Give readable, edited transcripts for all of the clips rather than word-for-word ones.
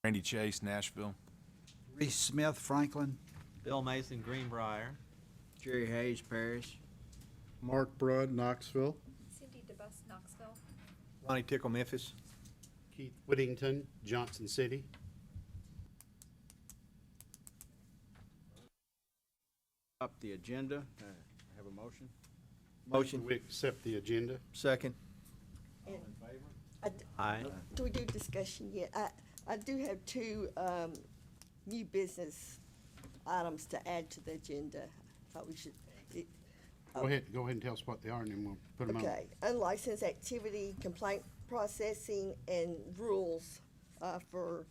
Randy Chase, Nashville. Reese Smith, Franklin. Bill Mason, Greenbrier. Jerry Hayes, Parrish. Mark Brudd, Knoxville. Cindy DeBus, Knoxville. Ronnie Tickle, Memphis. Keith Whittington, Johnson City. Up the agenda. Have a motion? Motion. We accept the agenda. Second. All in favor? Aye. Do we do discussion yet? I do have two new business items to add to the agenda. Thought we should. Go ahead and tell us what they are, and then we'll put them on. Okay, unlicensed activity, complaint processing, and rules for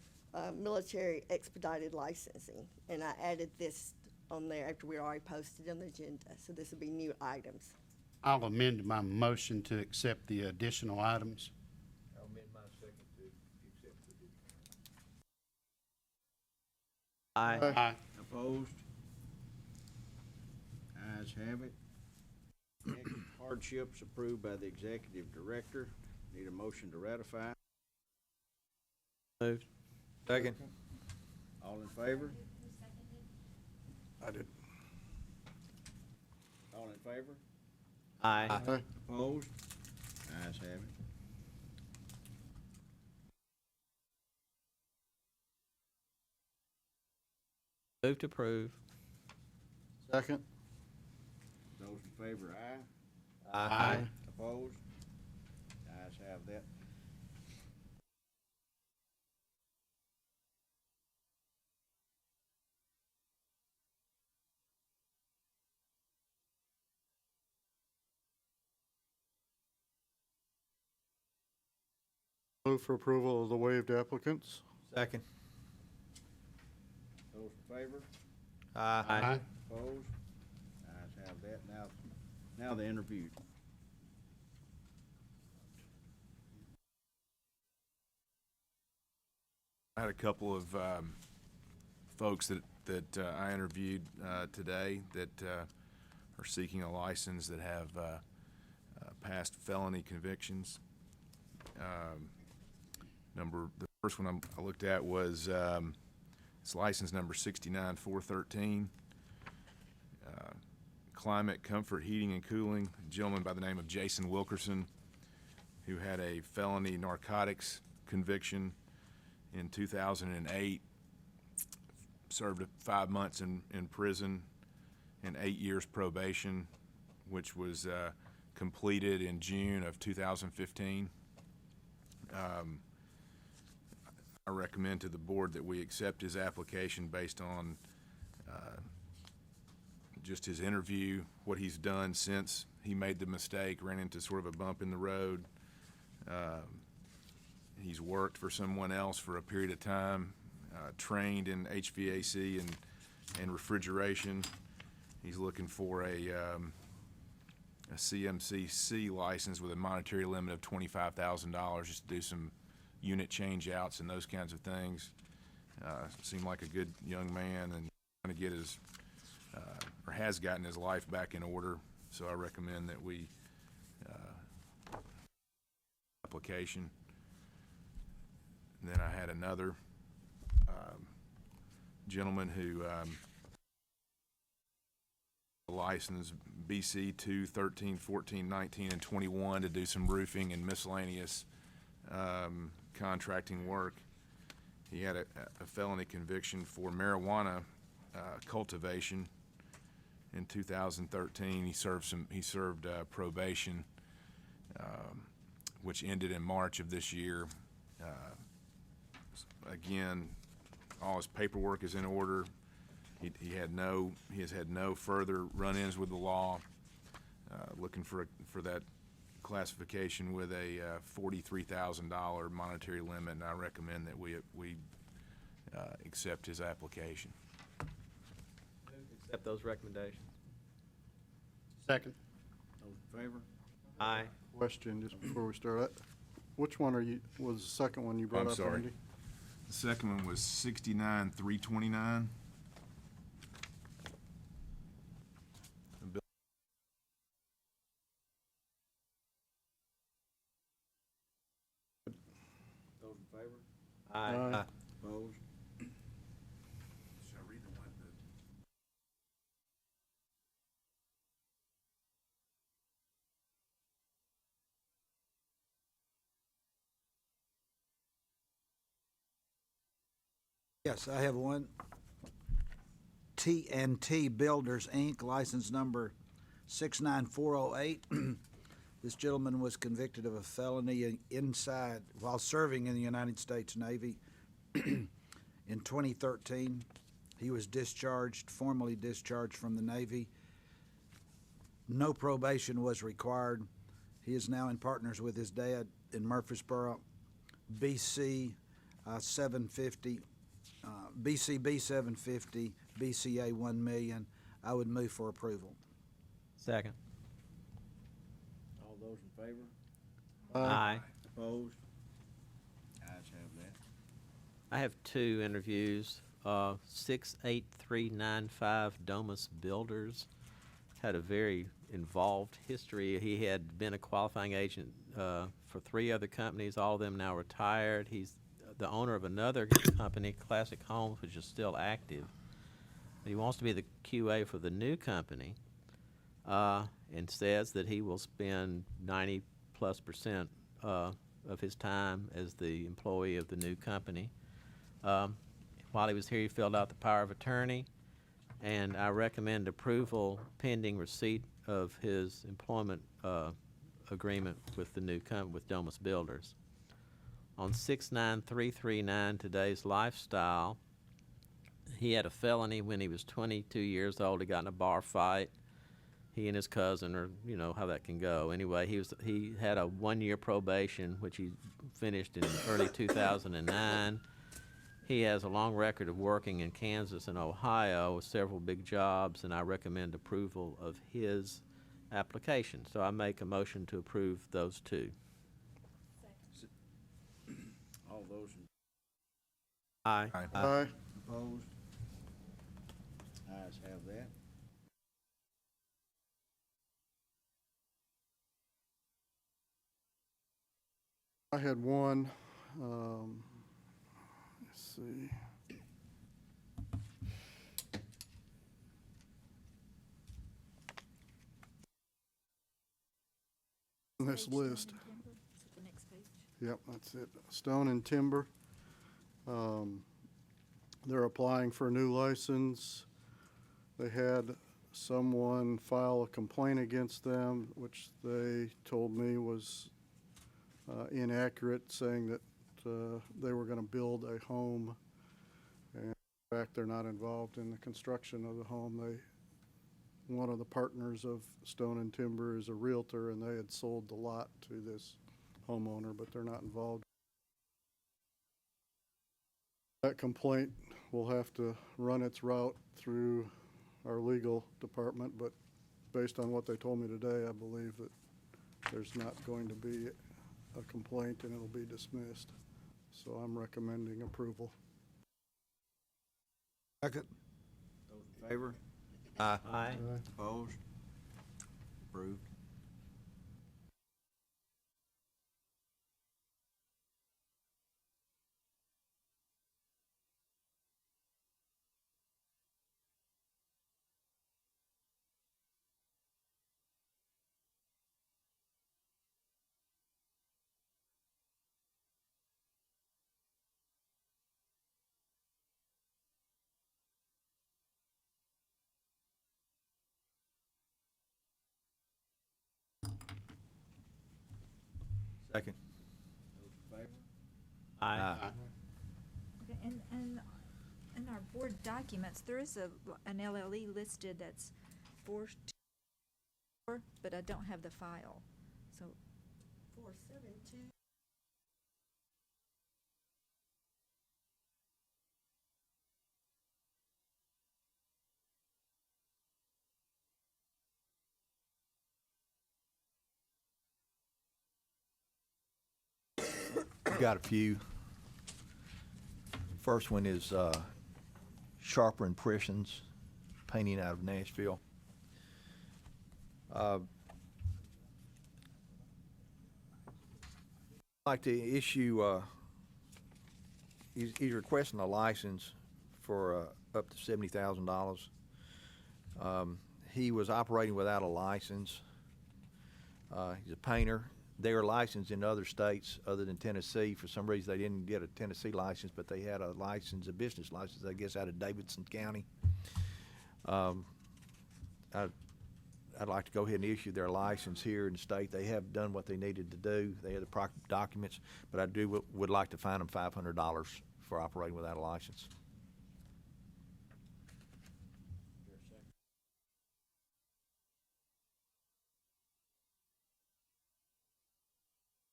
military expedited licensing. And I added this on there after we already posted on the agenda, so this will be new items. I'll amend my motion to accept the additional items. I'll amend my second to accept the bid. Aye. Aye. Opposed? Ayes have it. Next, hardships approved by the executive director. Need a motion to ratify. Moved. Second. All in favor? I did. All in favor? Aye. Aye. Opposed? Ayes have it. Move to approve. Second. Those in favor, aye. Aye. Opposed? Ayes have that. Move for approval of the waived applicants. Second. Those in favor? Aye. Opposed? Ayes have that. Now the interview. I had a couple of folks that I interviewed today that are seeking a license that have past felony convictions. The first one I looked at was it's license number 69413. Climate, Comfort, Heating, and Cooling. A gentleman by the name of Jason Wilkerson, who had a felony narcotics conviction in 2008, served 5 months in prison and 8 years probation, which was completed in June of 2015. I recommend to the board that we accept his application based on just his interview, what he's done since he made the mistake, ran into sort of a bump in the road. He's worked for someone else for a period of time, trained in HVAC and refrigeration. He's looking for a CMCC license with a monetary limit of $25,000 just to do some unit change outs and those kinds of things. Seemed like a good young man and trying to get his, or has gotten his life back in order. So I recommend that we application. And then I had another gentleman who license BC 2, 13, 14, 19, and 21 to do some roofing and miscellaneous contracting work. He had a felony conviction for marijuana cultivation in 2013. He served probation, which ended in March of this year. Again, all his paperwork is in order. He has had no further run-ins with the law. Looking for that classification with a $43,000 monetary limit, and I recommend that we accept his application. Accept those recommendations. Second. Those in favor? Aye. Question, just before we start. Which one was the second one you brought I'm up, sorry. Randy? The second one was 69329. Those in favor? Aye. Aye. Opposed? Should I read the one that? Yes, I have one. T&T Builders, Inc., license number 69408. This gentleman was convicted of a felony while serving in the United States Navy in 2013. He was formally discharged from the Navy. No probation was required. He is now in partners with his dad in Murfreesboro. BCB 750, BCA 1 million. I would move for approval. Second. All those in favor? Aye. Opposed? Ayes have that. I have two interviews. 68395 Domus Builders had a very involved history. He had been a qualifying agent for 3 other companies, all of them now retired. He's the owner of another company, Classic Homes, which is still active. He wants to be the QA for the new company, and says that he will spend 90+% of his time as the employee of the new company. While he was here, he filled out the power of attorney, and I recommend approval pending receipt of his employment agreement with the new company, with Domus Builders. On 69339, Today's Lifestyle, he had a felony when he was 22 years old. He got in a bar fight. He and his cousin, or you know how that can go. Anyway, he had a 1-year probation, which he finished in early 2009. He has a long record of working in Kansas and Ohio with several big jobs, and I recommend approval of his application. So I make a motion to approve those two. All those in Aye. Aye. opposed? Ayes have that. I had one, let's see. On this list. Is it the next page? Yep, that's it. Stone and Timber. They're applying for a new license. They had someone file a complaint against them, which they told me was inaccurate, saying that they were going to build a home. And in fact, they're not involved in the construction of the home. One of the partners of Stone and Timber is a realtor, and they had sold the lot to this homeowner, but they're not involved. That complaint will have to run its route through our legal department, but based on what they told me today, I believe that there's not going to be a complaint and it'll be dismissed. So I'm recommending approval. Second. Those in favor? Aye. Opposed? Approved. Second. Those in favor? Aye. Okay, and in our board documents, there is an LLE listed that's for, but I don't have the file, so. 472. I've got a few. First one is Sharper Impressions, painting out of Nashville. I'd like to issue he's requesting a license for up to $70,000. He was operating without a license. He's a painter. They are licensed in other states other than Tennessee. For some reason, they didn't get a Tennessee license, but they had a license, a business license, I guess, out of Davidson County. I'd like to go ahead and issue their license here in the state. They have done what they needed to do. They have the proper documents, but I would like to fine them $500 for operating without a license.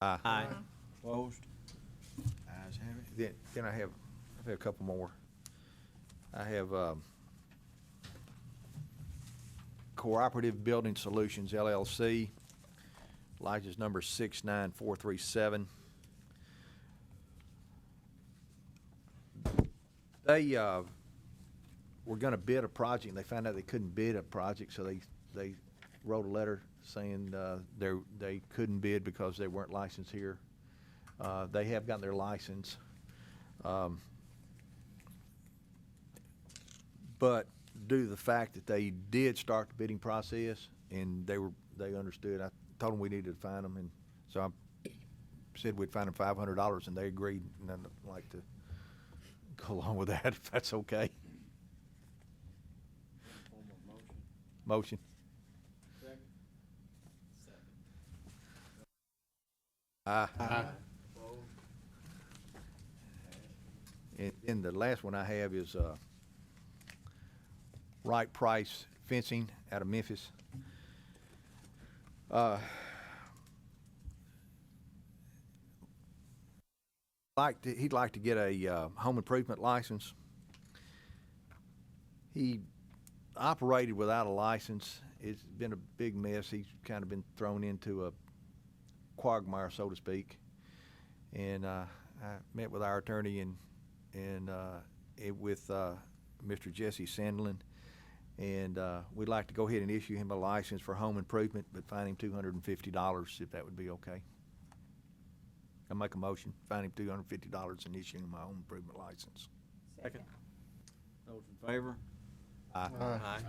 Aye. Opposed? Ayes have it. Then I have a couple more. I have Cooperative Building Solutions LLC, license number 69437. They were going to bid a project, and they found out they couldn't bid a project, so they wrote a letter saying they couldn't bid because they weren't licensed here. They have gotten their license. But due to the fact that they did start the bidding process and they understood, I told them we needed to fine them, and so I said we'd fine them $500, and they agreed, and I'd like to go along with that if that's okay. Motion. Aye. And the last one I have is Right Price Fencing out of Memphis. He'd like to get a home improvement license. He operated without a license. It's been a big mess. He's kind of been thrown into a quagmire, so to speak. And I met with our attorney and with Mr. Jesse Sandlin, and we'd like to go ahead and issue him a license for home improvement, but fine him $250 if that would be okay. I'll make a motion, fine him $250 and issue him a home improvement license. Second. Those in favor? Aye. Aye.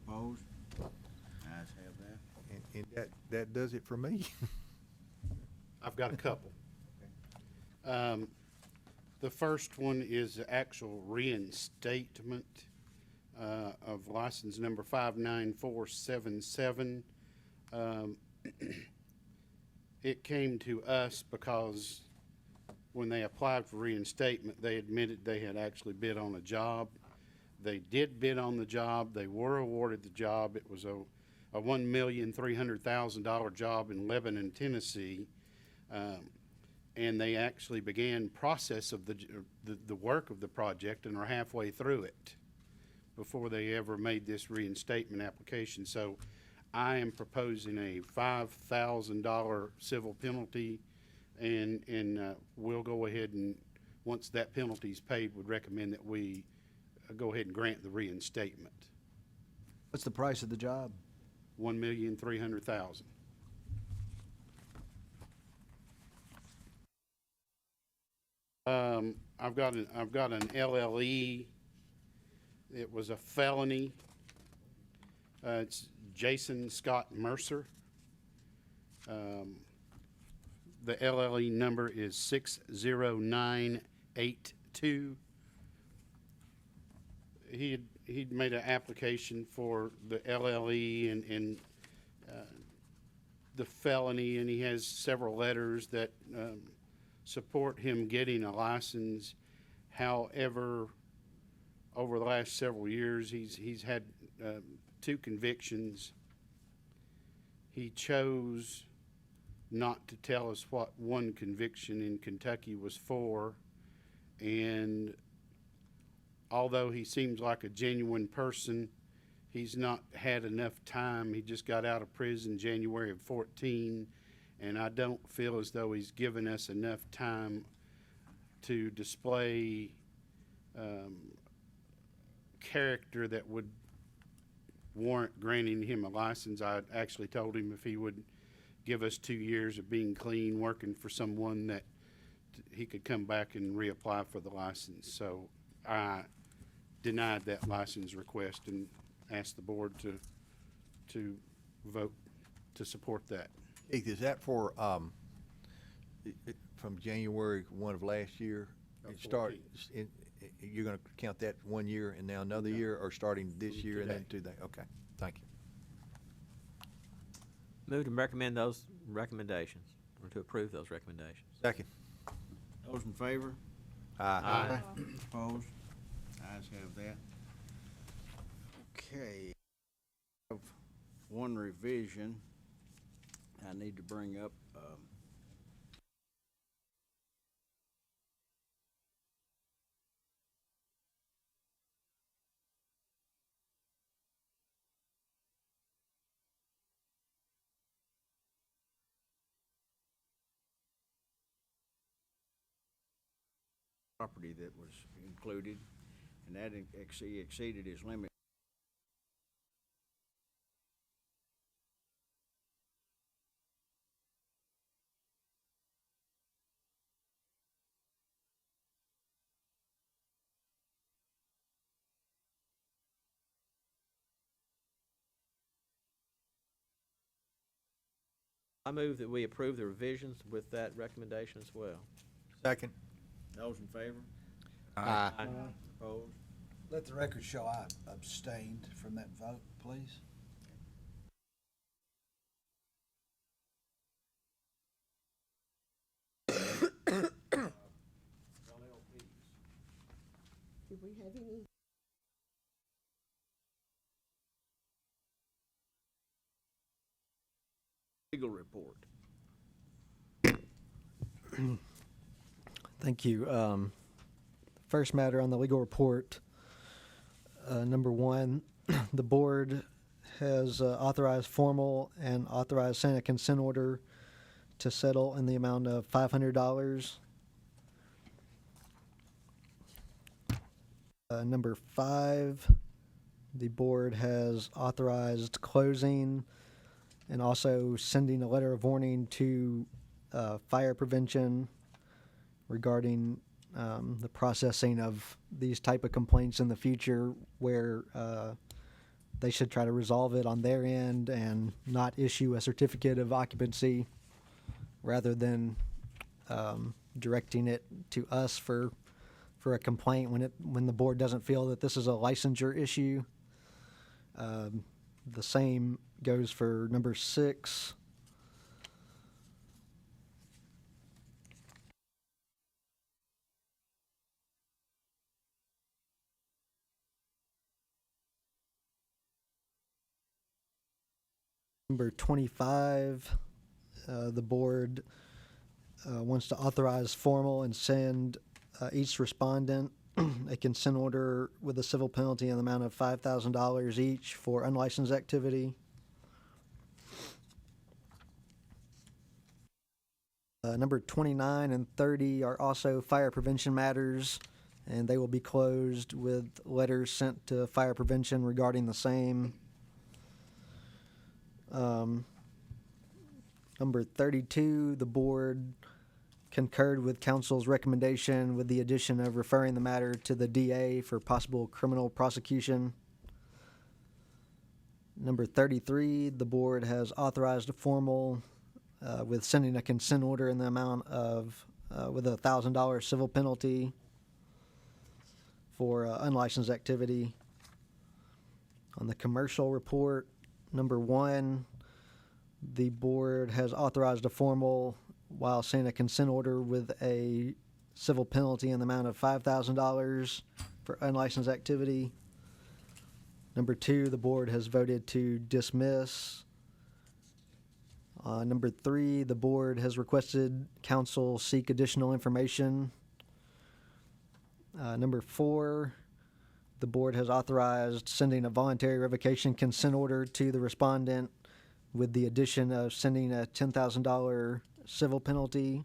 Opposed? Ayes have that. And that does it for me. I've got a couple. The first one is the actual reinstatement of license number 59477. It came to us because when they applied for reinstatement, they admitted they had actually bid on a job. They did bid on the job. They were awarded the job. It was a $1,300,000 job in Lebanon, Tennessee. And they actually began process of the work of the project and are halfway through it before they ever made this reinstatement application. So I am proposing a $5,000 civil penalty, and we'll go ahead and, once that penalty is paid, would recommend that we go ahead and grant the reinstatement. What's the price of the job? $1,300,000. I've got an LLE. It was a felony. It's Jason Scott Mercer. The LLE number is 60982. He'd made an application for the LLE and the felony, and he has several letters that support him getting a license. However, over the last several years, he's had 2 convictions. He chose not to tell us what one conviction in Kentucky was for, and although he seems like a genuine person, he's not had enough time. He just got out of prison January of 14, and I don't feel as though he's given us enough time to display character that would warrant granting him a license. I actually told him if he would give us 2 years of being clean, working for someone that he could come back and reapply for the license. So I denied that license request and asked the board to vote to support that. Keith, is that for, from January 1 of last year? It start, you're gonna count that 1 year and now another year, or starting this year and then Today. 2 days? Okay, thank you. Move to recommend those recommendations, or to approve those recommendations. Second. Those in favor? Aye. Opposed? Ayes have that. Okay. Have one revision I need to bring up. Property that was included, and that exceeded his limit. I move that we approve the revisions with that recommendation as well. Second. Those in favor? Aye. Opposed? Let the record show I abstained from that vote, please. Do we have any? Legal report. Thank you. First matter on the legal report, number one, the board has authorized formal and authorized Senate consent order to settle in the amount of $500. Number five, the board has authorized closing and also sending a letter of warning to fire prevention regarding the processing of these type of complaints in the future, where they should try to resolve it on their end and not issue a certificate of occupancy rather than directing it to us for a complaint when the board doesn't feel that this is a licensure issue. The same goes for number six. Number 25, the board wants to authorize formal and send each respondent a consent order with a civil penalty in the amount of $5,000 each for unlicensed activity. Number 29 and 30 are also fire prevention matters, and they will be closed with letters sent to fire prevention regarding the same. Number 32, the board concurred with council's recommendation with the addition of referring the matter to the DA for possible criminal prosecution. Number 33, the board has authorized a formal with sending a consent order in the amount of with a $1,000 civil penalty for unlicensed activity. On the commercial report, number 1, the board has authorized a formal while sending a consent order with a civil penalty in the amount of $5,000 for unlicensed activity. Number 2, the board has voted to dismiss. Number 3, the board has requested council seek additional information. Number 4, the board has authorized sending a voluntary revocation consent order to the respondent with the addition of sending a $10,000 civil penalty.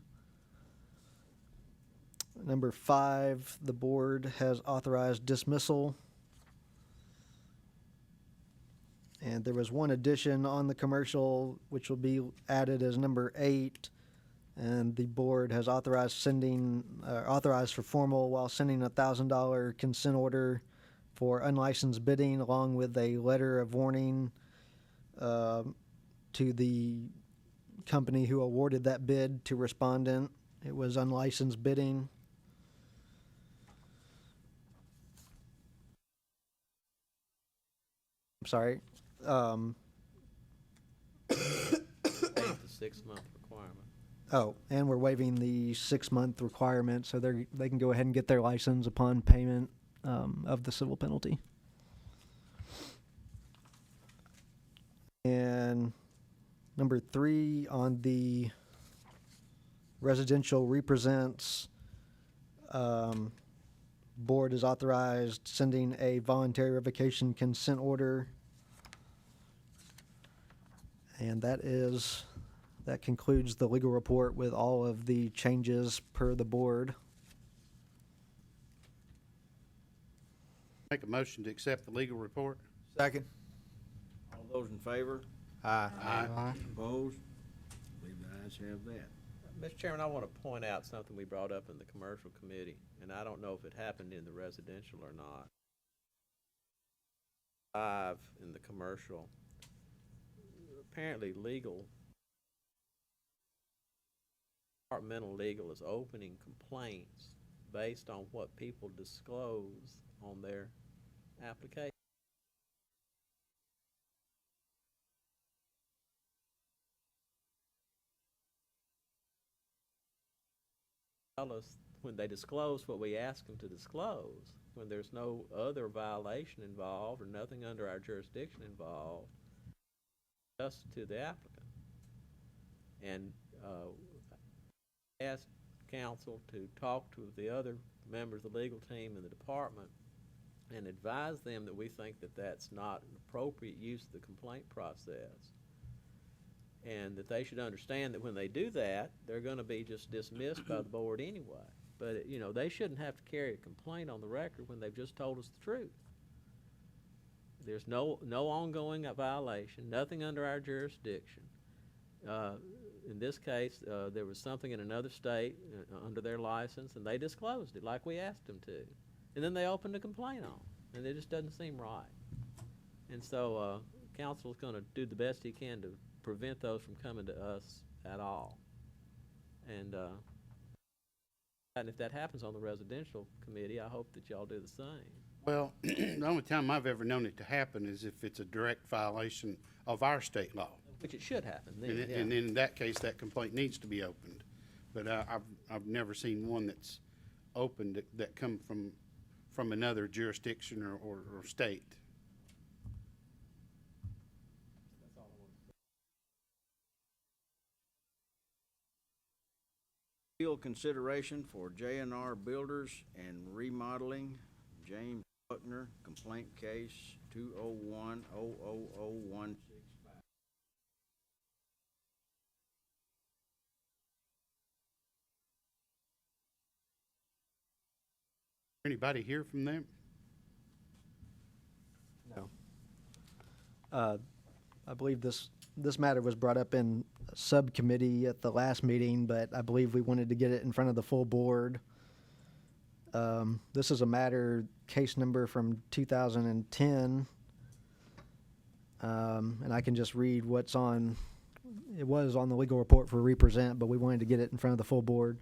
Number 5, the board has authorized dismissal. And there was one addition on the commercial, which will be added as number 8, and the board has authorized authorized for formal while sending a $1,000 consent order for unlicensed bidding, along with a letter of warning to the company who awarded that bid to respondent. It was unlicensed bidding. I'm sorry. The 6-month requirement. Oh, and we're waiving the 6-month requirement, so they can go ahead and get their license upon payment of the civil penalty. And number 3 on the residential represents, board is authorized sending a voluntary revocation consent order. And that concludes the legal report with all of the changes per the board. Make a motion to accept the legal report. Second. All those in favor? Aye. Opposed? Believe the ayes have that. Mr. Chairman, I want to point out something we brought up in the commercial committee, and I don't know if it happened in the residential or not. 5 in the commercial. Apparently departmental legal is opening complaints based on what people disclose on their application. Tell us when they disclose what we ask them to disclose, when there's no other violation involved or nothing under our jurisdiction involved, just to the applicant. And ask counsel to talk to the other members of the legal team in the department and advise them that we think that that's not an appropriate use of the complaint process, and that they should understand that when they do that, they're going to be just dismissed by the board anyway. But, you know, they shouldn't have to carry a complaint on the record when they've just told us the truth. There's no ongoing violation, nothing under our jurisdiction. In this case, there was something in another state under their license, and they disclosed it like we asked them to. And then they opened a complaint on it, and it just doesn't seem right. And so council's going to do the best he can to prevent those from coming to us at all. And if that happens on the residential committee, I hope that y'all do the same. Well, the only time I've ever known it to happen is if it's a direct violation of our state law. Which it should happen then. And in that case, that complaint needs to be opened. But I've never seen one that's opened that come from another jurisdiction or state. Appeal consideration for J&R Builders and Remodeling, James Buckner, complaint case 201-000-165. Anybody hear from them? No. I believe this matter was brought up in subcommittee at the last meeting, but I believe we wanted to get it in front of the full board. This is a matter, case number from 2010, and I can just read what's on. It was on the legal report for represent, but we wanted to get it in front of the full board.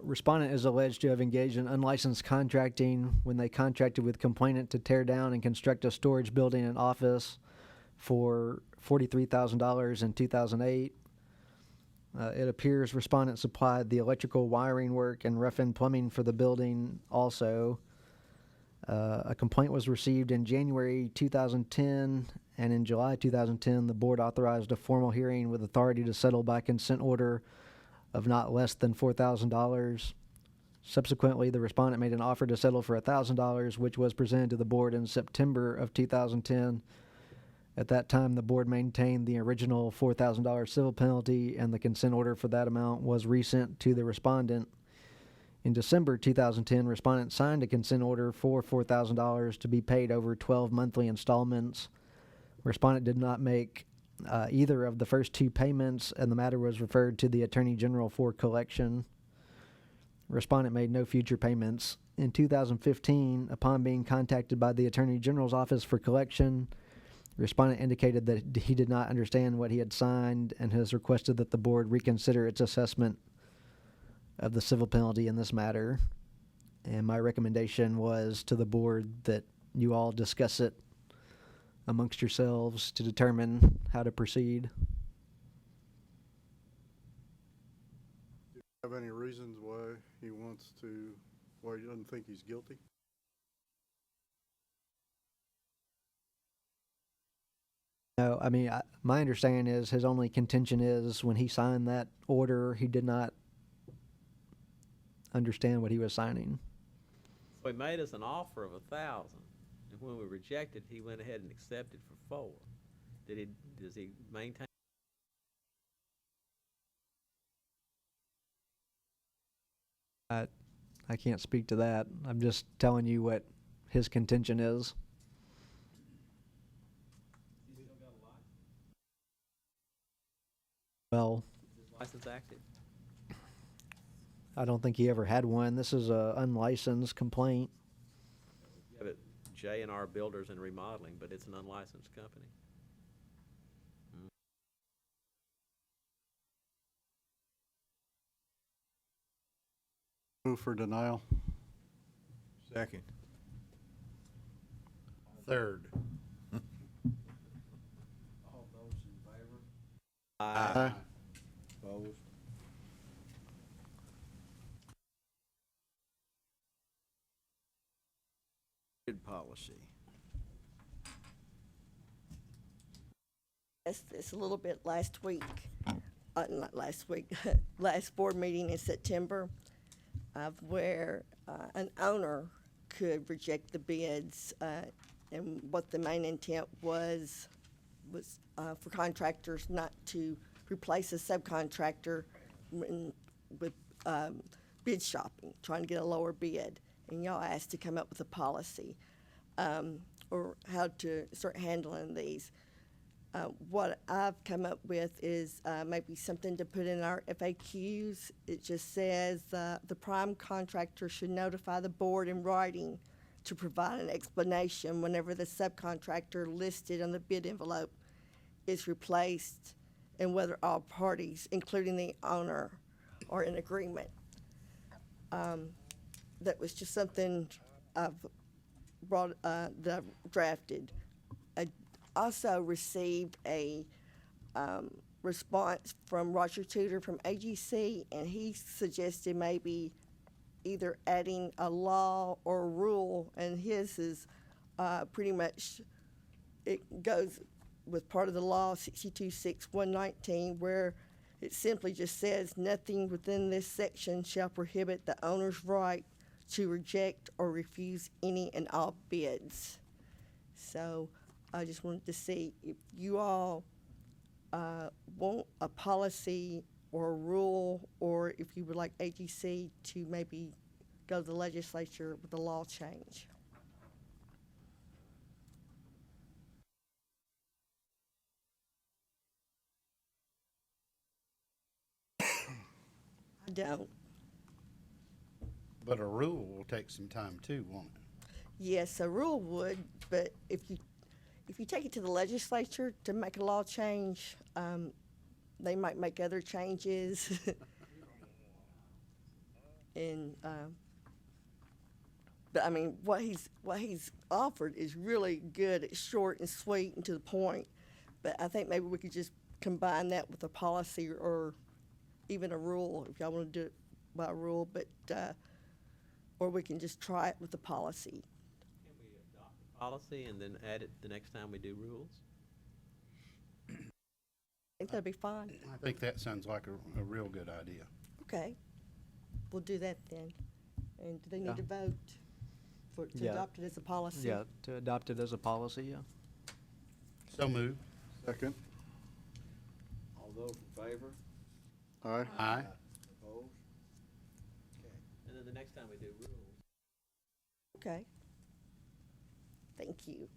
Respondent is alleged to have engaged in unlicensed contracting when they contracted with complainant to tear down and construct a storage building and office for $43,000 in 2008. It appears respondent supplied the electrical wiring work and rough-in plumbing for the building also. A complaint was received in January 2010, and in July 2010, the board authorized a formal hearing with authority to settle by consent order of not less than $4,000. Subsequently, the respondent made an offer to settle for $1,000, which was presented to the board in September of 2010. At that time, the board maintained the original $4,000 civil penalty, and the consent order for that amount was resent to the respondent. In December 2010, respondent signed a consent order for $4,000 to be paid over 12 monthly installments. Respondent did not make either of the first two payments, and the matter was referred to the Attorney General for collection. Respondent made no future payments. In 2015, upon being contacted by the Attorney General's office for collection, respondent indicated that he did not understand what he had signed and has requested that the board reconsider its assessment of the civil penalty in this matter. And my recommendation was to the board that you all discuss it amongst yourselves to determine how to proceed. Have any reasons why why he doesn't think he's guilty? No, I mean, my understanding is his only contention is when he signed that order, he did not understand what he was signing. So he made us an offer of 1,000, and when we rejected, he went ahead and accepted for 4. Does he maintain? I can't speak to that. I'm just telling you what his contention is. Well, Is his license active? I don't think he ever had one. This is a unlicensed complaint. You have it J&R Builders and Remodeling, but it's an unlicensed company. Move for denial. Second. Third. All those in favor? Aye. Opposed? Bid policy. It's a little bit last week, not last week, last board meeting in September, of where an owner could reject the bids, and what the main intent was for contractors not to replace a subcontractor with bid shopping, trying to get a lower bid. And y'all asked to come up with a policy or how to start handling these. What I've come up with is maybe something to put in our FAQs. It just says the prime contractor should notify the board in writing to provide an explanation whenever the subcontractor listed on the bid envelope is replaced and whether all parties, including the owner, are in agreement. That was just something I've that I've drafted. I also received a response from Roger Tudor from AGC, and he suggested maybe either adding a law or a rule, and his is pretty much, it goes with part of the law 62.6.119, where it simply just says nothing within this section shall prohibit the owner's right to reject or refuse any and all bids. So I just wanted to see if you all want a policy or a rule, or if you would like AGC to maybe go to the legislature with a law change. I don't. But a rule will take some time too, won't it? Yes, a rule would, but if you take it to the legislature to make a law change, they might make other changes. And, but I mean, what he's offered is really good. It's short and sweet and to the point. But I think maybe we could just combine that with a policy or even a rule, if y'all want to do it by rule, but, or we can just try it with the policy. Can we adopt the policy and then add it the next time we do rules? I think that'd be fine. I think that sounds like a real good idea. Okay, we'll do that then. And do they need Yeah. to vote to Yeah. adopt it as a policy? Yeah, to adopt it as a policy, yeah. So moved. Second. All those in favor? Aye. Aye. Opposed? And then the next time we do rules. Okay. Thank you.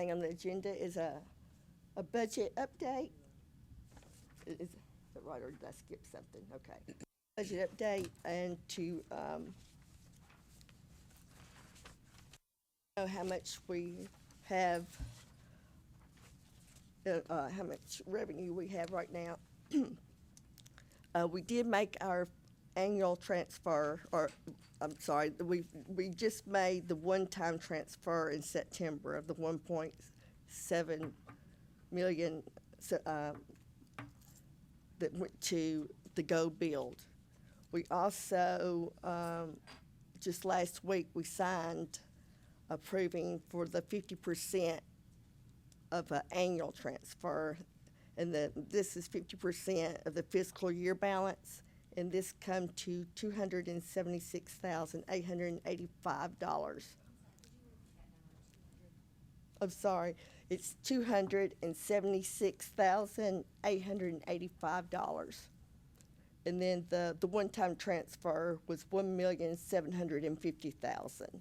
Thing on the agenda is a a budget update. Is that right, or did I skip something? Okay. Budget update and to, know how much we have, how much revenue we have right now. We did make our annual transfer, or, I'm sorry, we just made the one-time transfer in September of the 1.7 million, that went to the Go Build. We also, just last week, we signed approving for the 50% of an annual transfer. And this is 50% of the fiscal year balance, and this come to $276,885. I'm sorry, it's $276,885. And then the one-time transfer was $1,750,000,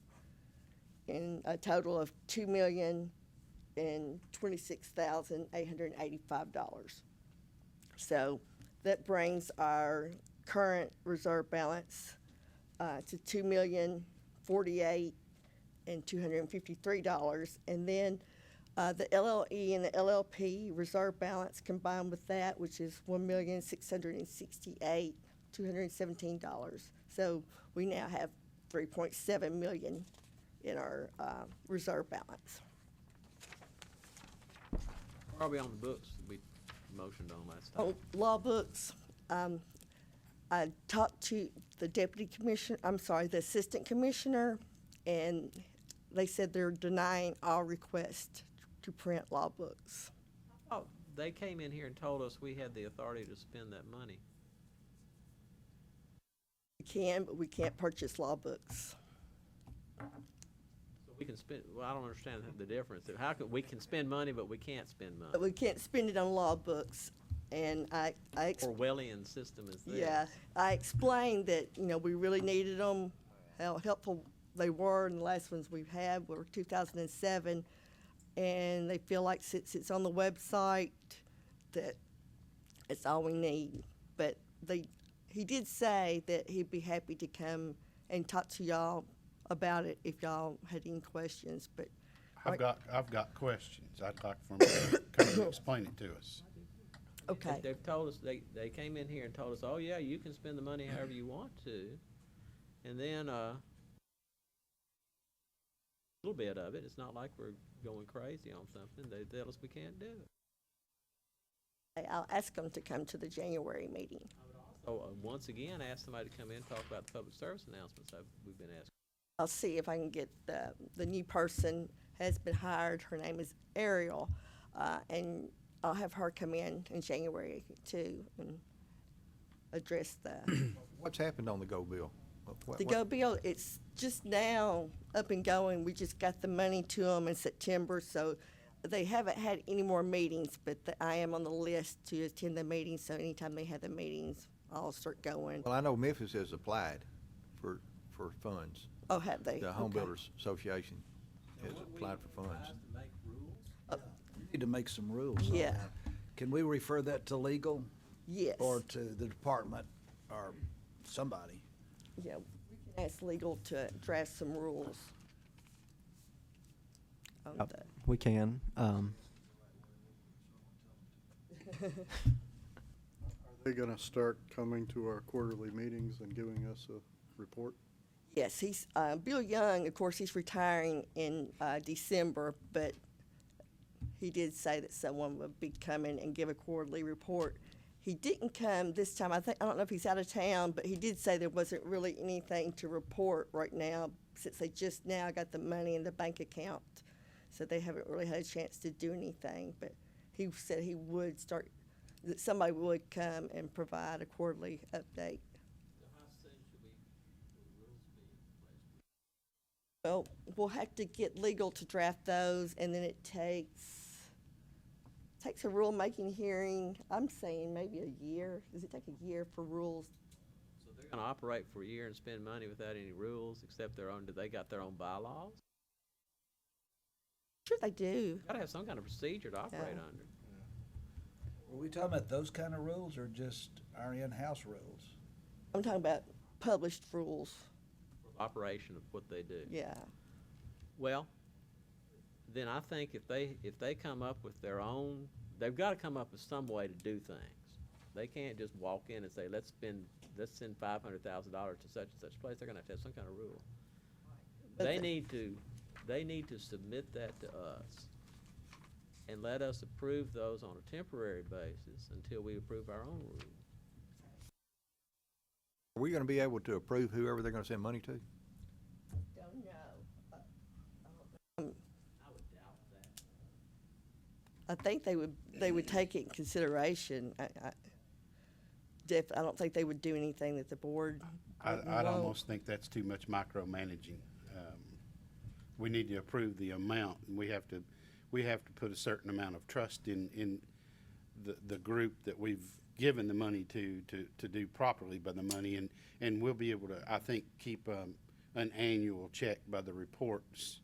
and a total of $2,026,885. So that brings our current reserve balance to $2,048,253, and then the LLE and the LLP reserve balance combined with that, which is $1,668,217. So we now have $3.7 million in our reserve balance. Where are we on the books we motioned on last time? Oh, law books, I talked to the deputy commissioner, I'm sorry, the assistant commissioner, and they said they're denying all requests to print law books. Oh, they came in here and told us we had the authority to spend that money. We can, but we can't purchase law books. So we can spend, well, I don't understand the difference. How could, we can spend money, but we can't spend money? But we can't spend it on law books, and Orwellian system is this. yeah, I explained that, you know, we really needed them, how helpful they were, and the last ones we've had were 2007, and they feel like since it's on the website, that it's all we need. But he did say that he'd be happy to come and talk to y'all about it if y'all had any questions, but. I've got questions. I'd like for him to come and explain it to us. Okay. They've told us, they came in here and told us, oh yeah, you can spend the money however you want to. And then, a little bit of it, it's not like we're going crazy on something. They tell us we can't do it. I'll ask them to come to the January meeting. So, once again, ask somebody to come in and talk about the public service announcements we've been asking. I'll see if I can get the new person has been hired. Her name is Ariel, and I'll have her come in January too and address What's happened on the Go Bill? the Go Bill. It's just now up and going. We just got the money to them in September, so they haven't had any more meetings, but I am on the list to attend the meetings, so anytime they have the meetings, I'll start going. Well, I know Memphis has applied for funds. Oh, have they? The Home Okay. Builders Association has applied for funds. We need to make some rules on Yeah. that. Can we refer that to legal Yes. or to the department or somebody? Yeah, we can ask legal to draft some rules on that. We can. Are they gonna start coming to our quarterly meetings and giving us a report? Yes, he's, Bill Young, of course, he's retiring in December, but he did say that someone would be coming and give a quarterly report. He didn't come this time. I don't know if he's out of town, but he did say there wasn't really anything to report right now since they just now got the money in the bank account. So they haven't really had a chance to do anything, but he said he would start, that somebody would come and provide a quarterly update. Well, we'll have to get legal to draft those, and then it takes a rulemaking hearing. I'm saying maybe a year. Does it take a year for rules? So they're gonna operate for a year and spend money without any rules, except their own, do they got their own bylaws? Sure they do. Gotta have some kind of procedure to operate Yeah. under. Were we talking about those kind of rules or just our in-house rules? I'm talking about published rules, Operation of what they do. yeah. Well, then I think if they come up with their own, they've got to come up with some way to do things. They can't just walk in and say, let's send $500,000 to such and such place. They're gonna have to have some kind of rule. But They the- need to submit that to us and let us approve those on a temporary basis until we approve our own rules. Are we gonna be able to approve whoever they're gonna send money to? Don't know. I would doubt that. I think they would take it in consideration. I don't think they would do anything that the board I'd won't. almost think that's too much micromanaging. We need to approve the amount, and we have to put a certain amount of trust in the group that we've given the money to do properly by the money, and we'll be able to, I think, keep an annual check by the reports,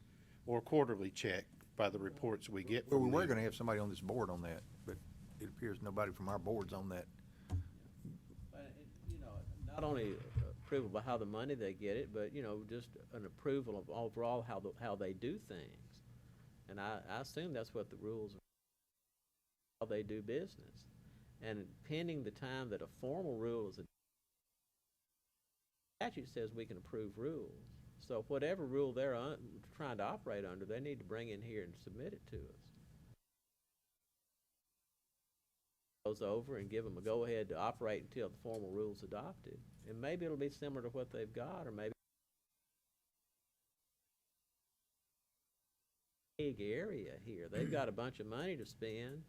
or quarterly check by the reports we get Well, from we were them. gonna have somebody on this board on that, but it appears nobody from our board's on that. But, you know, not only approval by how the money they get it, but, you know, just an approval of overall how they do things. And I assume that's what the rules are, how they do business. And pending the time that a formal rule is, statute says we can approve rules. So whatever rule they're trying to operate under, they need to bring in here and submit it to us. Goes over and give them a go-ahead to operate until the formal rule's adopted. And maybe it'll be similar to what they've got, or maybe big area here. They've got a bunch of money to spend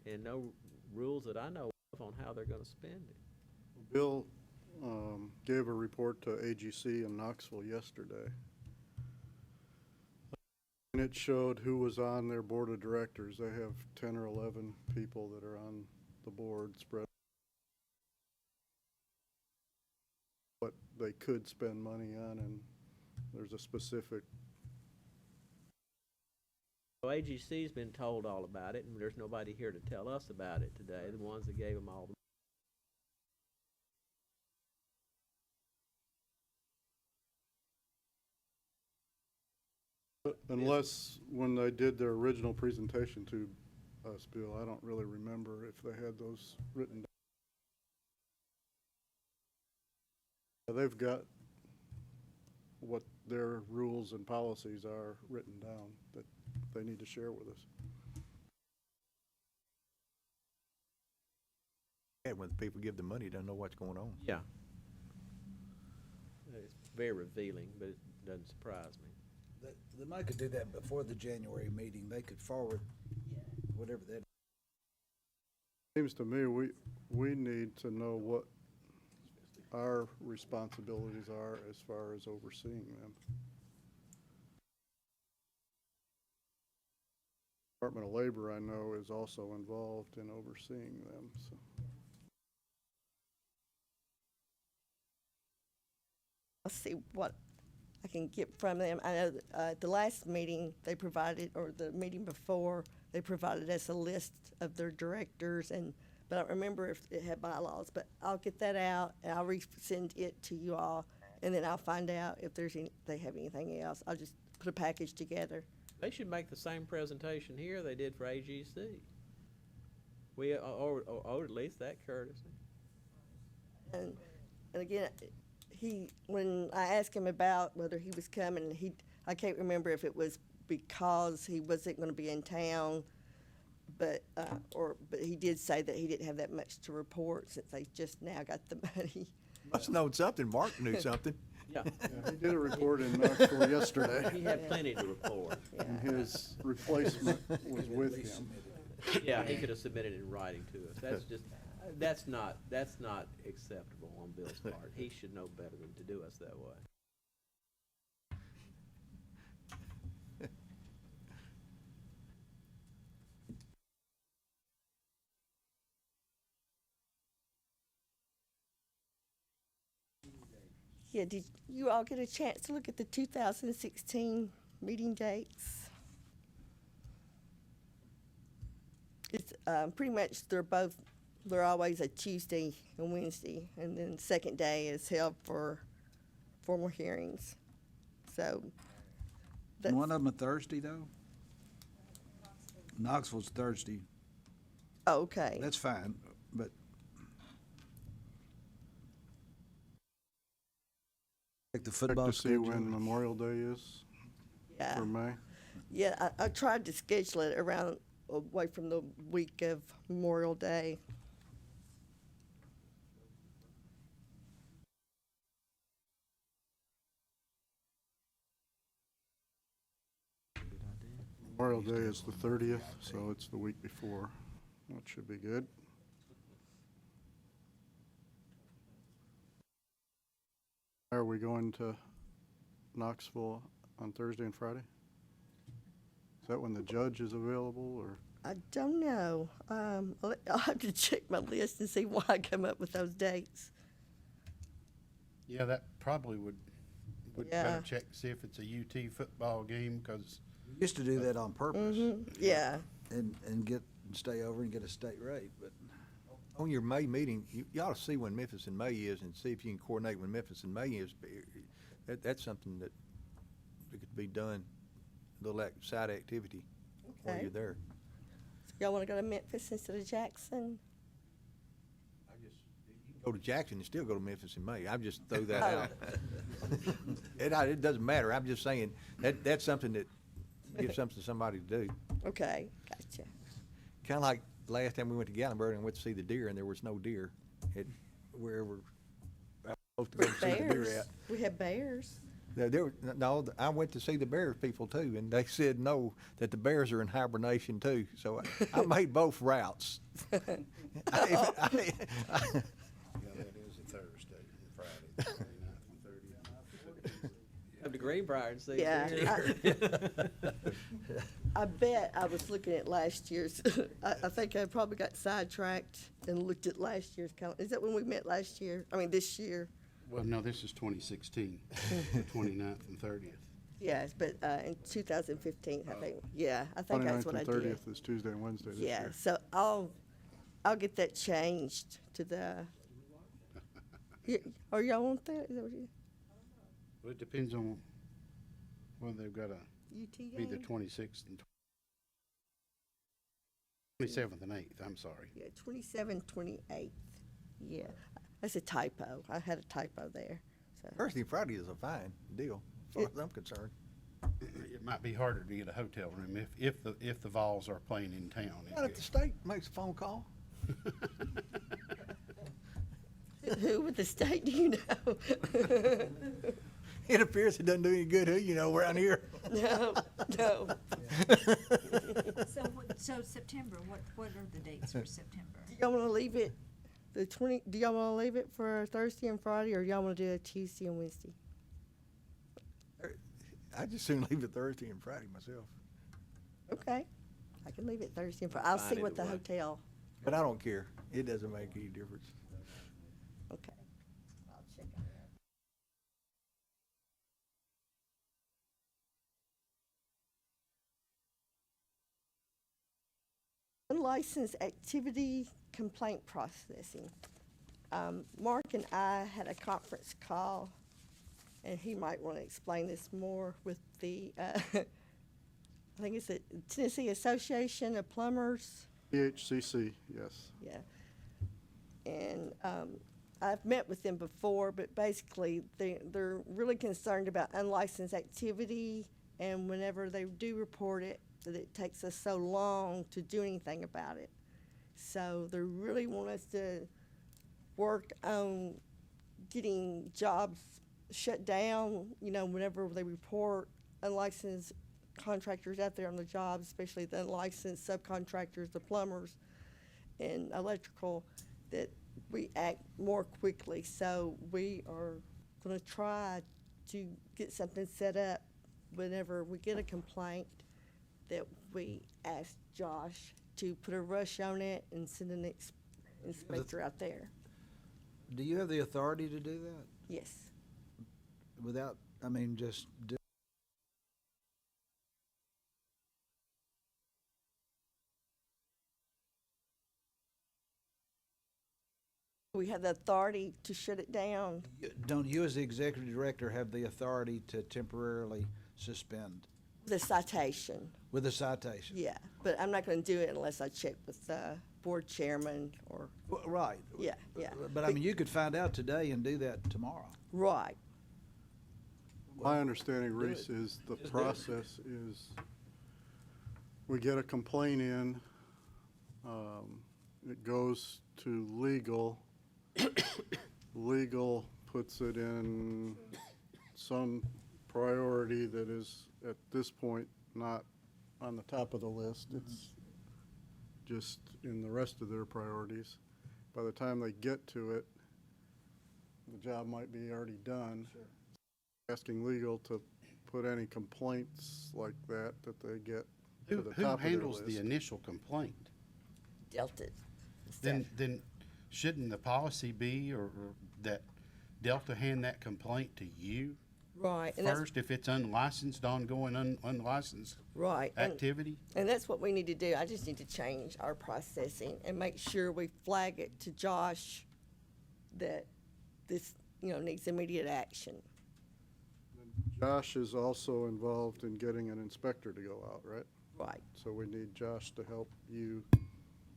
and no rules that I know of on how they're gonna spend it. Bill gave a report to AGC in Knoxville yesterday. And it showed who was on their board of directors. They have 10 or 11 people that are on the board spread. What they could spend money on, and there's a specific. So AGC's been told all about it, and there's nobody here to tell us about it today, the ones that gave them all the. Unless when they did their original presentation to us, Bill, I don't really remember if they had those written down. They've got what their rules and policies are written down that they need to share with us. And when the people give the money, don't know what's going on. Yeah. It's very revealing, but it doesn't surprise me. They might could do that before the January meeting. They could forward whatever that. Seems to me we need to know what our responsibilities are as far as overseeing them. Department of Labor, I know, is also involved in overseeing them, so. I'll see what I can get from them. I know that, the last meeting they provided, or the meeting before, they provided us a list of their directors, but I don't remember if it had bylaws, but I'll get that out and I'll resend it to you all, and then I'll find out if they have anything else. I'll just put a package together. They should make the same presentation here they did for AGC. We owe at least that courtesy. And again, when I asked him about whether he was coming, I can't remember if it was because he wasn't gonna be in town, but he did say that he didn't have that much to report since they just now got the money. Must have known something. Mark knew something. Yeah. Yeah, he did a report in Knoxville yesterday, He had plenty to report. and his replacement was with him. Yeah, he could have submitted it in writing to us. That's just, that's not acceptable on Bill's part. He should know better than to do us that way. Yeah, did you all get a chance to look at the 2016 meeting dates? It's, pretty much, they're always a Tuesday and Wednesday, and then the second day is held for formal hearings. So, that's, One of them a Thursday, though? Knoxville's Thursday. okay. That's fine, but like the Check football to see schedule. when Memorial Day is Yeah. for May. Yeah, I tried to schedule it around, away from the week of Memorial Day. Memorial Day is the 30th, so it's the week before. That should be good. Are we going to Knoxville on Thursday and Friday? Is that when the judge is available, or? I don't know. I'll have to check my list and see why I come up with those dates. Yeah, that probably would Yeah. better check to see if it's a UT football game, because We used to do that on purpose Yeah, and stay over and get a state rate, but On your May meeting, you ought to see when Memphis in May is and see if you can coordinate when Memphis in May is. That's something that could be done, a little side activity while Okay. you're there. y'all want to go to Memphis instead of Jackson? Go to Jackson and still go to Memphis in May. I just throw that out. It doesn't matter. I'm just saying, that's something that gives something to somebody to do. Okay, gotcha. Kind of like last time we went to Gatlinburg and went to see the deer, and there was no deer at wherever I was supposed to go see the deer Bears. at. We have bears. No, I went to see the Bears people too, and they said no, that the bears are in hibernation too. So I made both routes. yeah, that is a Thursday and Friday, the 29th and 30th. Up to Greenbrier and see. Yeah, I bet I was looking at last year's, I think I probably got sidetracked and looked at last year's calendar. Is that when we met last year? I mean, this year? Well, no, this is 2016, the 29th and 30th. Yes, but in 2015, I think, yeah, I think that's 29th what I and did. 30th is Tuesday and Wednesday this Yeah, year. so I'll get that changed to the, are y'all want that? Is that what you, Well, it depends on whether they've got a, UT be the game? 26th and 27th and 8th, I'm sorry. Yeah, 27, 28th, yeah. That's a typo. I had a typo there, so. Thursday and Friday is a fine deal, as far as I'm concerned. It might be harder to get a hotel room if the Vols are playing in town. Not if the state makes a phone call. Who with the state do you know? It appears it doesn't do any good, who you know, around here. No, no. So September, what are the dates for September? Do y'all wanna leave it, do y'all wanna leave it for Thursday and Friday, or y'all wanna do a Tuesday and Wednesday? I just soon leave it Thursday and Friday myself. Okay, I can leave it Thursday and Friday. I'll Fine see what either the way. hotel, But I don't care. It doesn't make any difference. okay. I'll check on that. Unlicensed activity complaint processing. Mark and I had a conference call, and he might want to explain this more with the, I think it's the Tennessee Association of Plumbers. PHCC, yes. Yeah. And I've met with them before, but basically, they're really concerned about unlicensed activity, and whenever they do report it, that it takes us so long to do anything about it. So they really want us to work on getting jobs shut down, you know, whenever they report unlicensed contractors out there on the job, especially the unlicensed subcontractors, the plumbers and electrical, that we act more quickly. So we are gonna try to get something set up whenever we get a complaint, that we ask Josh to put a rush on it and send an inspector out there. do you have the authority to do that Yes. without, I mean, just do? We have the authority to shut it down. Don't you, as the executive director, have the authority to temporarily suspend The citation, with a citation? yeah, but I'm not gonna do it unless I check with the board chairman or, Well, right. yeah, yeah. But I mean, you could find out today and do that tomorrow. Right, My understanding, Reese, it. is the Just do it. process is, we get a complaint in, it goes to legal. Legal puts it in some priority that is, at this point, not on the top of the list. It's just in the rest of their priorities. By the time they get to it, the job might be already done. Asking legal to put any complaints like that they get to the Who top of their handles the list. initial complaint? dealt it. Then shouldn't the policy be or that Delta hand that complaint to you Right, and that's, first if it's unlicensed, ongoing unlicensed right, activity? and that's what we need to do. I just need to change our processing and make sure we flag it to Josh that this, needs immediate action. Josh is also involved in getting an inspector to go out, right? Right, So we need Josh to help you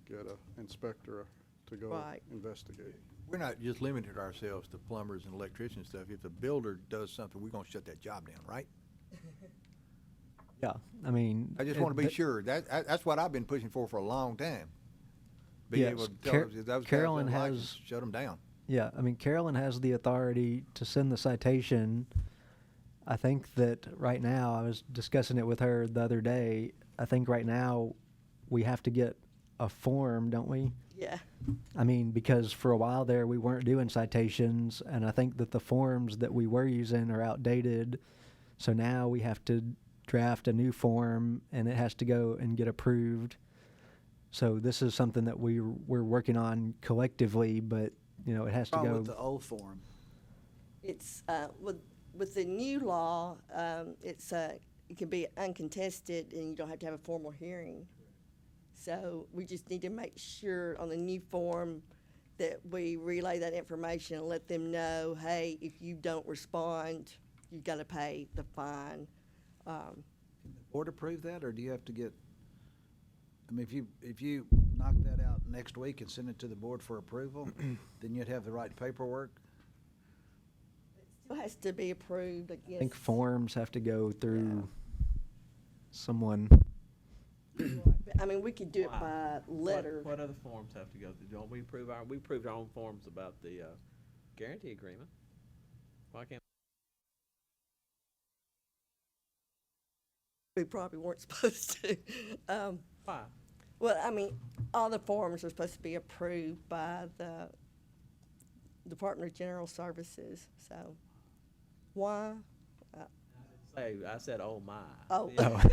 get an inspector to go Right. investigate. We're not just limited ourselves to plumbers and electricians and stuff. If the builder does something, we're gonna shut that job down, right? Yeah, I mean. I just it- wanna be th- sure. That's what I've been pushing for a long time. Being Yes, able to tell Car- us if those guys Carolyn unlicensed, has- shut them down. Yeah, I mean, Carolyn has the authority to send the citation. I think that right now, I was discussing it with her the other day, I think right now we have to get a form, don't we? yeah, I mean, because for a while there, we weren't doing citations, and I think that the forms that we were using are outdated. So now we have to draft a new form, and it has to go and get approved. So this is something that we're working on collectively, but, it has to Problem go. with the old form. it's, with the new law, it's, it can be uncontested and you don't have to have a formal hearing. So we just need to make sure on the new form that we relay that information and let them know, hey, if you don't respond, you've got to pay the fine. Board approve that, or do you have to get, I mean, if you knock that out next week and send it to the board for approval, then you'd have the right paperwork? Still has to be approved, I guess. I think forms have to go through someone. I mean, we could do it by letter. What other forms have to go through? Don't we we approved our own forms about the guarantee agreement? Why can't? We probably weren't supposed to. Why? Well, I mean, all the forms are supposed to be approved by the Department of General Services, so why? I said, oh my. Oh. Yeah.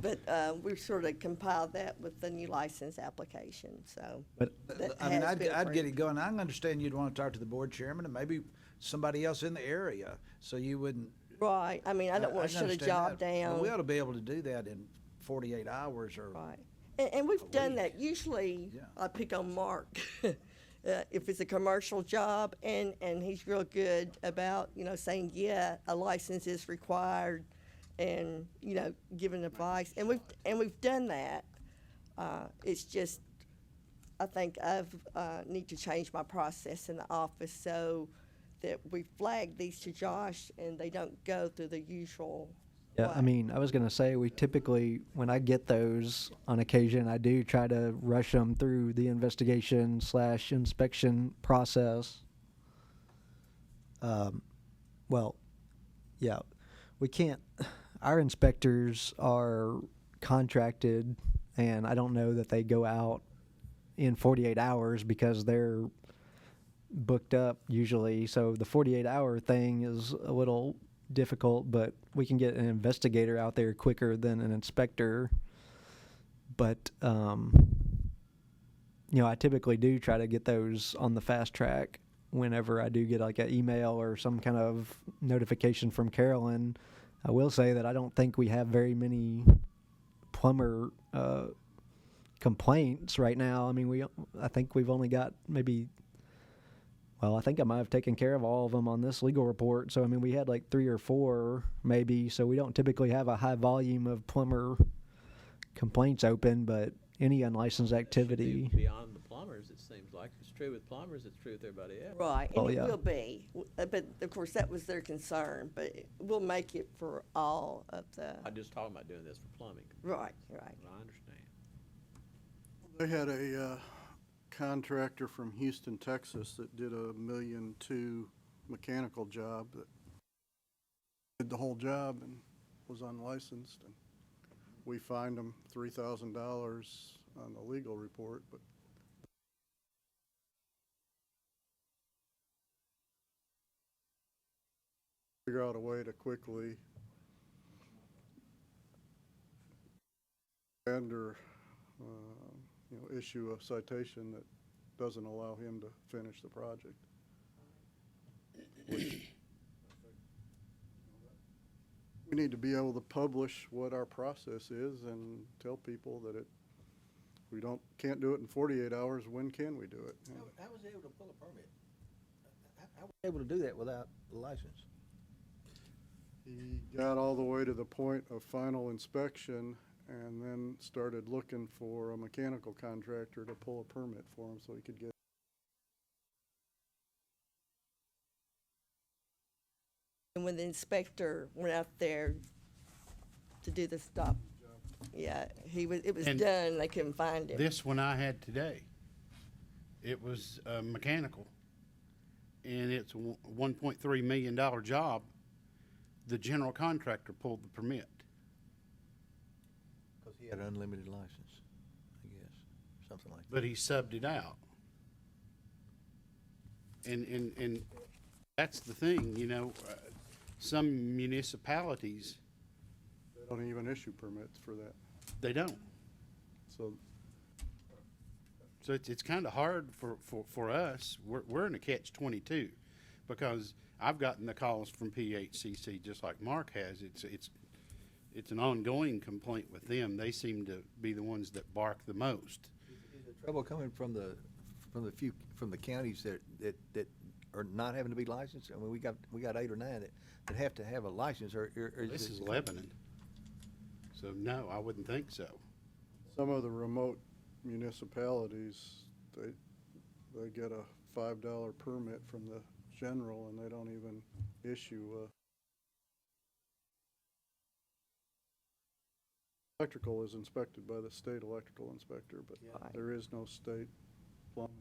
But we've sort of compiled that with the new license application, so. But that I mean, has been I'd get approved. it going. I can understand you'd want to talk to the board chairman and maybe somebody else in the area, so you wouldn't. Right, I mean, I don't want can to shut a understand job that. Well, down. we ought to be able to do that in 48 hours or. Right, and we've done that. Usually, Yeah. I pick on Mark. If it's a commercial job, and he's real good about, saying, yeah, a license is required, and, giving advice, and we've done that. It's just, I think need to change my process in the office so that we flag these to Josh and they don't go through the usual yeah, I way. mean, I was gonna say, we typically, when I get those on occasion, I do try to rush them through the investigation/inspection process. Well, yeah, we can't, our inspectors are contracted, and I don't know that they go out in 48 hours because they're booked up usually. So the 48-hour thing is a little difficult, but we can get an investigator out there quicker than an inspector. But I typically do try to get those on the fast track whenever I do get like an email or some kind of notification from Carolyn. I will say that I don't think we have very many plumber complaints right now. I mean, I think we've only got maybe, well, I think I might have taken care of all of them on this legal report. So, I mean, we had like 3 or 4 maybe. So we don't typically have a high volume of plumber complaints open, but any unlicensed That should be activity. beyond the plumbers, it seems like. It's true with plumbers, it's true with everybody else. Right, Oh, and it yeah. will be, but of course, that was their concern, but we'll make it for all of the, I'm just talking about doing this for plumbing. right. I understand. They had a contractor from Houston, Texas that did a $1.2 million mechanical job that did the whole job and was unlicensed. And we fined him $3,000 on the legal report, but figure out a way to quickly and or issue a citation that doesn't allow him to finish the project. We need to be able to publish what our process is and tell people that we can't do it in 48 hours. When can we do it? How was he able to pull a permit? How was he able to do that without a license? He got all the way to the point of final inspection and then started looking for a mechanical contractor to pull a permit for him so he could get. And when the inspector went out there to do the stop, yeah, it was And done, they couldn't find it. This one I had today, it was mechanical, and it's a $1.3 million job. The general contractor pulled the permit. Because he had an unlimited license, I guess, something like that. But he subbed it out. And that's the thing, some municipalities, They don't even issue permits for that. they don't. So So it's kind of hard for us. We're in a catch-22 because I've gotten the calls from PHCC just like Mark has. It's an ongoing complaint with them. They seem to be the ones that bark the most. Is the trouble coming from the counties that are not having to be licensed? I mean, we got 8 or 9 that have to have a license, or This is Lebanon. So no, I wouldn't think so. some of the remote municipalities, they get a $5 permit from the general and they don't even issue electrical is inspected by the state electrical inspector, but Right. there is no state plumbing.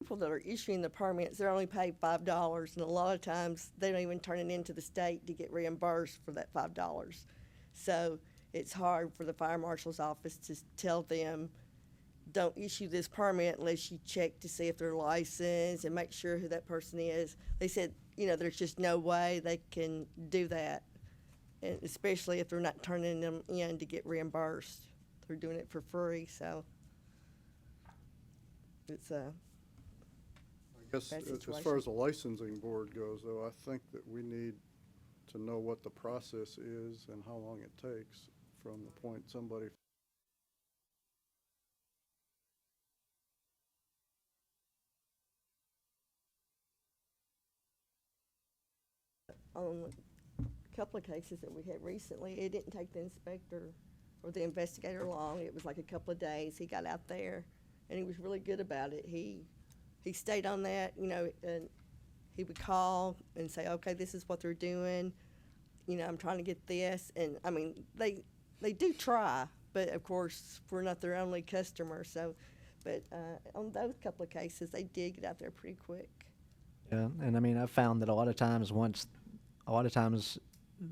People that are issuing the permits, they're only paid $5, and a lot of times, they don't even turn it into the state to get reimbursed for that $5. So it's hard for the fire marshal's office to tell them, don't issue this permit unless you check to see if they're licensed and make sure who that person is. They said, there's just no way they can do that, and especially if they're not turning them in to get reimbursed. They're doing it for free, so it's I guess bad as far situation. as the licensing board goes, though, I think that we need to know what the process is and how long it takes from the point somebody. On a couple of cases that we had recently, it didn't take the inspector or the investigator long. It was like a couple of days. He got out there, and he was really good about it. He stayed on that, and he would call and say, okay, this is what they're doing. I'm trying to get this. And, I mean, they do try, but, of course, we're not their only customer. So, but on those couple of cases, they did get out there pretty quick. Yeah, and I mean, I've found that a lot of times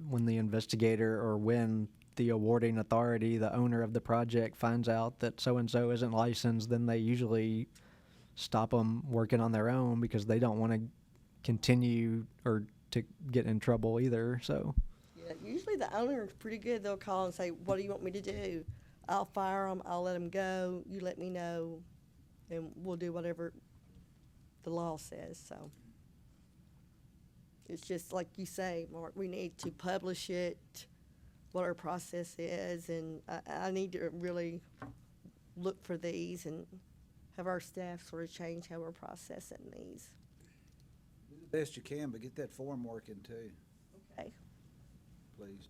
when the investigator or when the awarding authority, the owner of the project, finds out that so-and-so isn't licensed, then they usually stop them working on their own because they don't want to continue or to get in trouble either, so. Yeah, usually the owner is pretty good. They'll call and say, what do you want me to do? I'll fire them, I'll let them go, you let me know, and we'll do whatever the law says, so. It's just like you say, Mark, we need to publish it what our process is, and I need to really look for these and have our staff sort of change how we're processing these. Do the best you can, but get that form working too, Okay. please.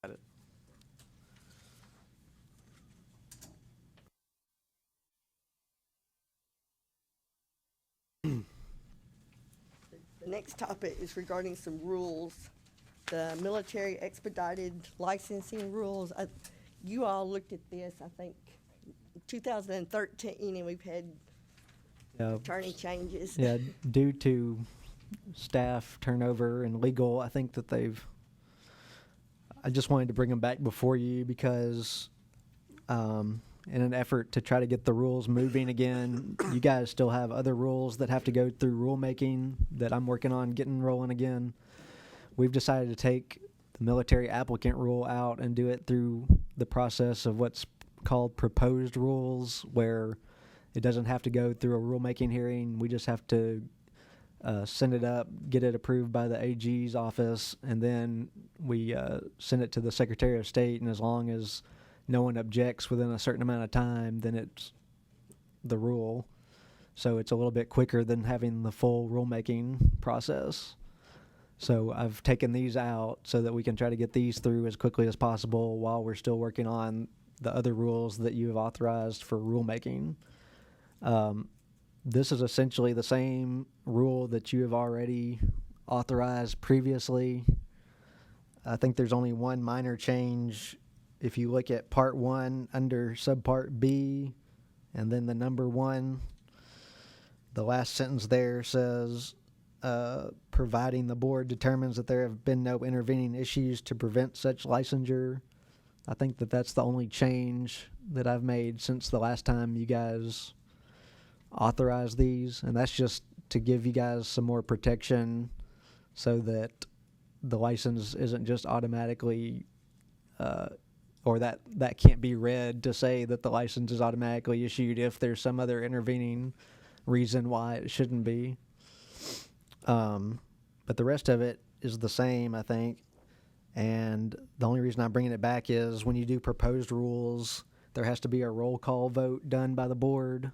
Got it. The next topic is regarding some rules, the military expedited licensing rules. You all looked at this, I think, 2013, and we've had Yeah, attorney changes. yeah, due to staff turnover and legal, I think that I just wanted to bring them back before you because, in an effort to try to get the rules moving again, you guys still have other rules that have to go through rulemaking that I'm working on getting rolling again. We've decided to take the military applicant rule out and do it through the process of what's called proposed rules, where it doesn't have to go through a rulemaking hearing. We just have to send it up, get it approved by the AG's office, and then we send it to the Secretary of State. And as long as no one objects within a certain amount of time, then it's the rule. So it's a little bit quicker than having the full rulemaking process. So I've taken these out so that we can try to get these through as quickly as possible while we're still working on the other rules that you have authorized for rulemaking. This is essentially the same rule that you have already authorized previously. I think there's only one minor change. If you look at Part 1 under Subpart B and then the number 1, the last sentence there says, providing the board determines that there have been no intervening issues to prevent such licensure. I think that that's the only change that I've made since the last time you guys authorized these, and that's just to give you guys some more protection so that the license isn't just automatically or that can't be read to say that the license is automatically issued if there's some other intervening reason why it shouldn't be. But the rest of it is the same, I think. And the only reason I'm bringing it back is when you do proposed rules, there has to be a roll call vote done by the board.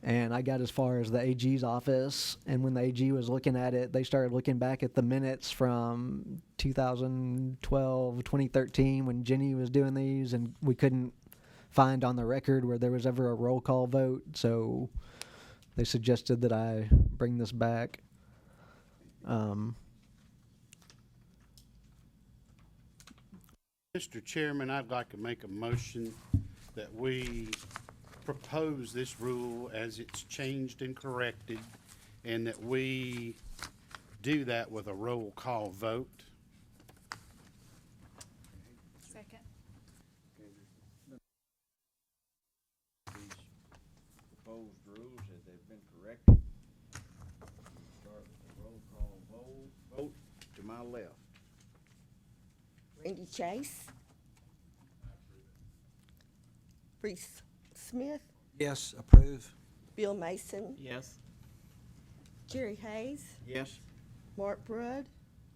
And I got as far as the AG's office, and when the AG was looking at it, they started looking back at the minutes from 2012, 2013 when Jenny was doing these, and we couldn't find on the record where there was ever a roll call vote, so they suggested that I bring this back. Mr. Chairman, I'd like to make a motion that we propose this rule as it's changed and corrected, and that we do that with a roll call vote. Second. These proposed rules as they've been corrected. Start with the roll call vote to my left. Randy Chase. Reese Smith, Yes, approve. Bill Mason, Yes. Jerry Hayes, Yes. Mark Brudd,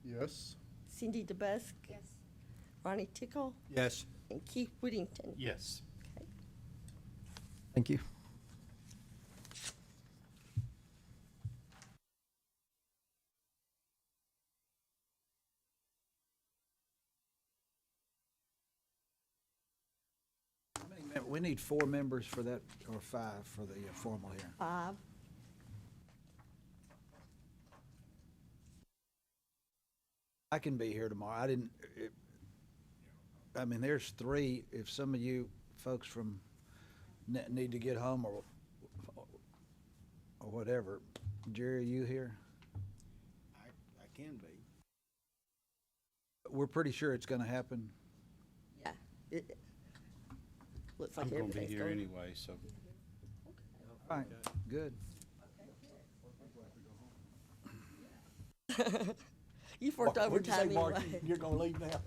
Yes. Cindy DeBusk, Yes. Ronnie Tickle, Yes. and Keith Whittington. Yes. Thank you. We need 4 members for that, or 5 for the formal hearing. 5. I can be here tomorrow. I mean, there's 3. If some of you folks from need to get home or whatever. Jerry, are you here? I can be. We're pretty sure it's gonna happen. Yeah. It looks like I'm gonna be everything's here going. anyway, so. All right, good. You've worked overtime anyway. You're gonna leave now?